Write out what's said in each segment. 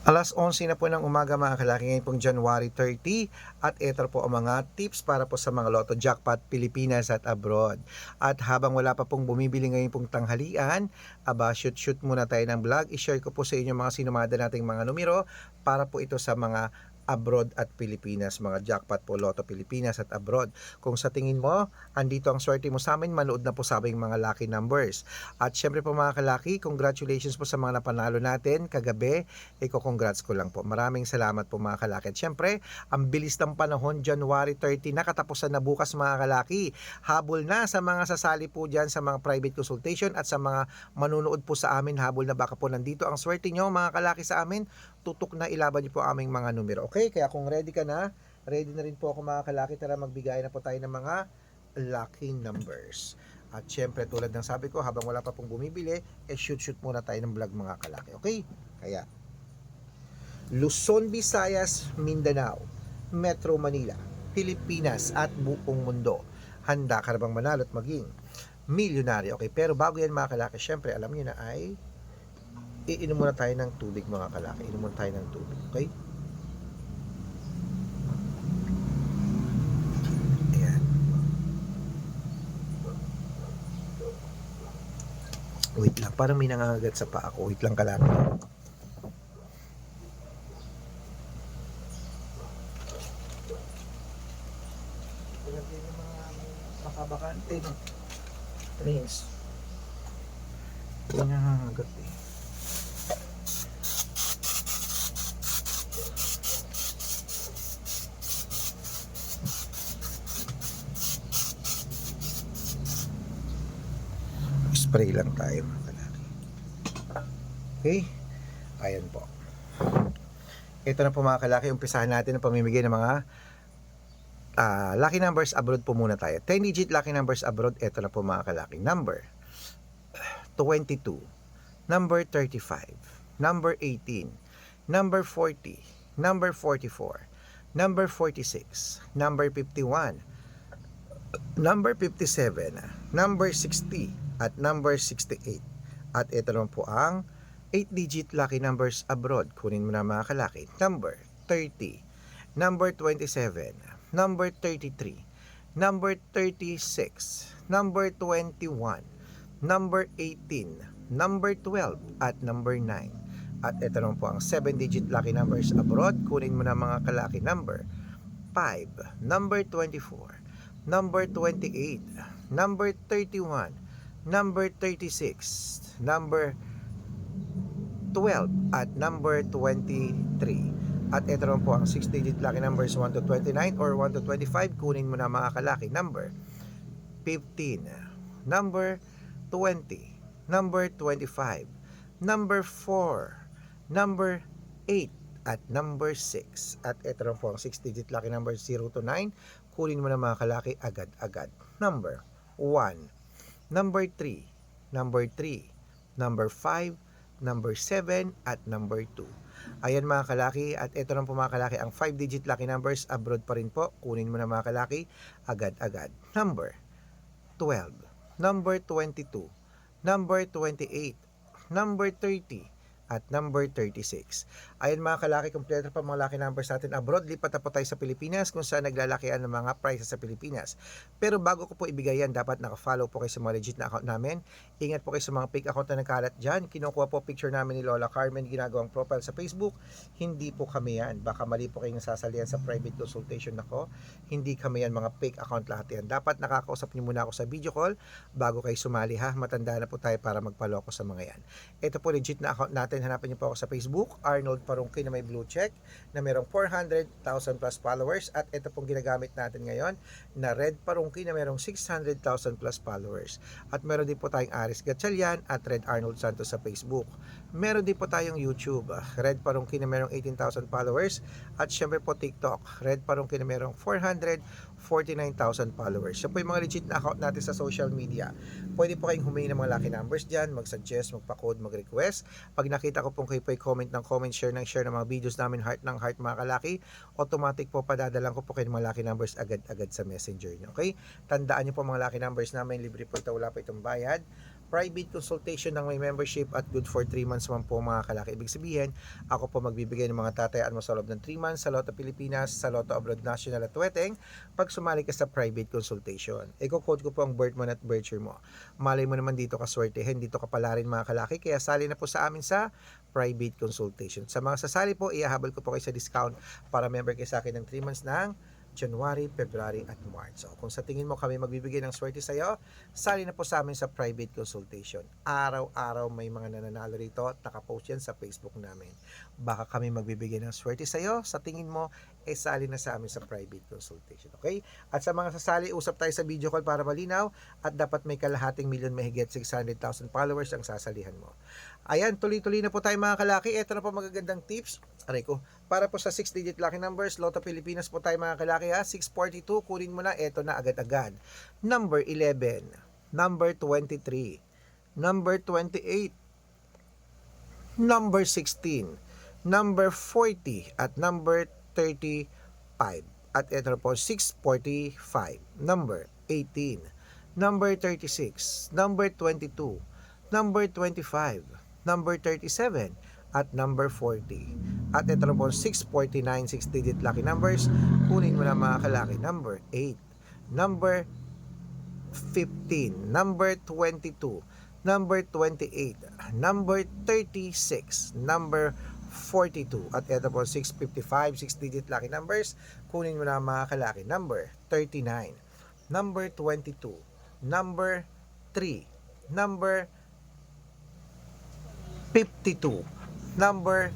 Alas 11 na po ng umaga mga kalaki, ngayon pong January 30 at ito po ang mga tips para po sa mga Lotto Jackpot Pilipinas at abroad. At habang wala pa pong bumibili ngayon pong tanghalian, shoot muna tayo ng vlog. I-share ko po sa inyo mga sinumada nating mga numero para po ito sa mga abroad at Pilipinas, mga jackpot po Lotto Pilipinas at abroad. Kung sa tingin mo, andito ang swerte mo sa amin, manood na po sa aming mga lucky numbers. At syempre po mga kalaki, congratulations po sa mga napanalo natin kagabi. Congrats ko lang po. Maraming salamat po mga kalaki. At syempre, ang bilis ng panahon, January 30 na, katapusan na bukas mga kalaki. Habol na sa mga sasali po dyan sa mga private consultation at sa mga manunood po sa amin, habol na baka po nandito ang swerte nyo mga kalaki sa amin, tutok na ilaban nyo po aming mga numero. Okay, kaya kung ready ka na, ready na rin po ako mga kalaki. Tara magbigay na po tayo ng mga lucky numbers. At syempre tulad ng sabi ko, habang wala pa pong bumibili, shoot muna tayo ng vlog mga kalaki. Okay? Kaya Luzon, Visayas, Mindanao, Metro Manila, Pilipinas at buong mundo. Handa ka na bang manalo at maging milyonaryo? Okay, pero bago yan mga kalaki, syempre alam niyo na ay iinom muna tayo ng tubig mga kalaki. Inom muna tayo ng tubig, okay? Ayan. Wait lang, parang may nangangagat sa paa ko. Wait lang kalaki. Ilagay yung mga makabakante, no? Rings. May nangangagat eh. Spray lang tayo mga kalaki. Okay? Ayan po. Ito na po mga kalaki, umpisahan natin ang pamimigay ng mga lucky numbers abroad po muna tayo. 10 digit lucky numbers abroad, ito na po mga kalaki. Number 22, number 35, number 18, number 40, number 44, number 46, number 51, number 57, number 60, at number 68. At ito naman po ang 8-digit lucky numbers abroad. Kunin mo na mga kalaki. Number 30, number 27, number 33, number 36, number 21, number 18, number 12, at number 9. At ito naman po ang 7-digit lucky numbers abroad. Kunin mo na mga kalaki. Number 5, number 24, number 28, number 31, number 36, number 12, at number 23. At ito naman po ang 6-digit lucky numbers 1 to 29 or 1 to 25. Kunin mo na mga kalaki. Number 15, number 20, number 25, number 4, number 8, at number 6. At ito naman po ang 6-digit lucky numbers 0 to 9. Kunin mo na mga kalaki agad-agad. Number 1, number 3, number 3, number 5, number 7, at number 2. Ayan mga kalaki, at ito lang po mga kalaki ang 5-digit lucky numbers abroad pa rin po. Kunin mo na mga kalaki agad-agad. Number 12, number 22, number 28, number 30, at number 36. Ayan mga kalaki, kompleto pa mga lucky numbers natin abroad. Lipat na po tayo sa Pilipinas kung saan naglalakihan ng mga prizes sa Pilipinas. Pero bago ko po ibigay yan, dapat naka-follow po kayo sa mga legit na account namin. Ingat po kayo sa mga fake account na nagkalat dyan. Kinukuha po picture namin ni Lola Carmen, ginagawang profile sa Facebook. Hindi po kami yan. Baka mali po kayong nasasalihan sa private consultation ako. Hindi kami yan, mga fake account lahat yan. Dapat nakakausap niyo muna ako sa video call bago kayo sumali ha. Matanda na po tayo para magpaloko sa mga yan. Ito po legit na account natin. Hanapin niyo po ako sa Facebook, Arnold Parungki na may blue check, na mayroong 400,000 plus followers. At ito pong ginagamit natin ngayon na Red Parungki na mayroong 600,000 plus followers. At meron din po tayong Aris Gatchalian at Red Arnold Santos sa Facebook. Meron din po tayong YouTube, Red Parungki na mayroong 18,000 followers. At syempre po TikTok, Red Parungki na mayroong 449,000 followers. Yan po yung mga legit na account natin sa social media. Pwede po kayong humingi ng mga lucky numbers dyan, mag-suggest, magpa-code, mag-request. Pag nakita ko pong kayo po comment ng comment, share ng share ng mga videos namin, heart ng heart mga kalaki, automatic po padadalang ko po kayo ng mga lucky numbers agad-agad sa messenger nyo. Okay? Tandaan nyo po mga lucky numbers namin, libre po ito, wala po itong bayad. private consultation ng may membership at good for 3 months man po mga kalaki. Ibig sabihin, ako po magbibigay ng mga tatayaan mo sa loob ng 3 months sa Lotto Pilipinas, sa Lotto Abroad National at Weteng pag sumali ka sa private consultation. Iko-quote ko po ang birth month at birth year mo. Malay mo naman dito ka swertehin, dito ka pala rin mga kalaki, kaya sali na po sa amin sa private consultation. Sa mga sasali po, ihahabol ko po kayo sa discount para member kayo sa akin ng 3 months ng January, February at March. So, kung sa tingin mo kami magbibigay ng swerte sa iyo, sali na po sa amin sa private consultation. Araw-araw may mga nananalo rito at nakapost yan sa Facebook namin. Baka kami magbibigay ng swerte sa iyo, sa tingin mo, sali na sa amin sa private consultation. Okay? At sa mga sasali, usap tayo sa video call para malinaw at dapat may kalahating milyon mahigit 600,000 followers ang sasalihan mo. Ayan, tuloy-tuloy na po tayo mga kalaki. Ito na po magagandang tips. Aray ko. Para po sa 6-digit lucky numbers, Lotto Pilipinas po tayo mga kalaki ha. 642, kunin mo na. Ito na agad-agad. Number 11, number 23, number 28, number 16, number 40, at number 35. At ito po 645, number 18, number 36, number 22, number 25, number 37, at number 40. At ito po 649, 6-digit lucky numbers. Kunin mo na mga kalaki. Number 8, number 15, number 22, number 28, number 36, number 42. At ito po 655, 6-digit lucky numbers. Kunin mo na mga kalaki. Number 39, number 22, number 3, number 52, number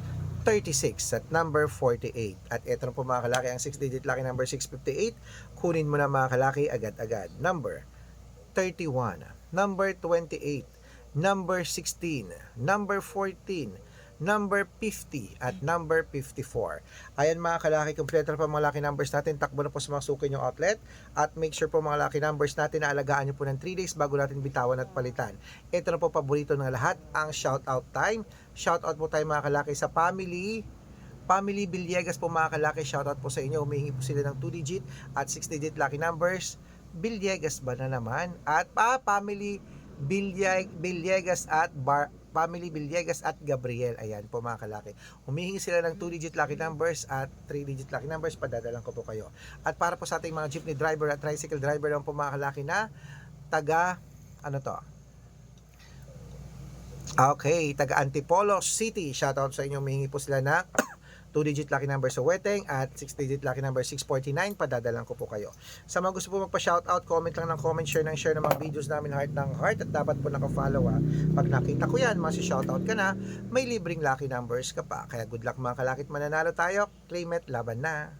36, at number 48. At ito na po mga kalaki ang 6-digit lucky number 658. Kunin mo na mga kalaki agad-agad. Number 31, number 28, number 16, number 14, number 50, at number 54. Ayan mga kalaki, kompleto na po mga lucky numbers natin. Takbo na po sa mga suki yung outlet. At make sure po mga lucky numbers natin na alagaan nyo po ng 3 days bago natin bitawan at palitan. Ito na po paborito ng lahat, ang shoutout time. Shoutout po tayo mga kalaki sa family Villegas po mga kalaki. Shoutout po sa inyo. Humihingi po sila ng 2-digit at 6-digit lucky numbers. Villegas ba na naman? At family Villegas at Family Villegas at Gabriel. Ayan po mga kalaki. Humihingi sila ng 2-digit lucky numbers at 3-digit lucky numbers. Padadalan ko po kayo. At para po sa ating mga jeepney driver at tricycle driver lang po mga kalaki na taga, ano to? Okay, taga Antipolo City. Shoutout sa inyo. Humihingi po sila na 2-digit lucky number sa Weteng at 6-digit lucky number 649. Padadalan ko po kayo. Sa mga gusto po magpa-shoutout, comment lang ng comment, share ng mga videos namin heart ng heart, at dapat po naka-follow ha. Pag nakita ko yan, masi-shoutout ka na, may libreng lucky numbers ka pa. Kaya good luck mga kalakit, mananalo tayo. Claim it, laban na.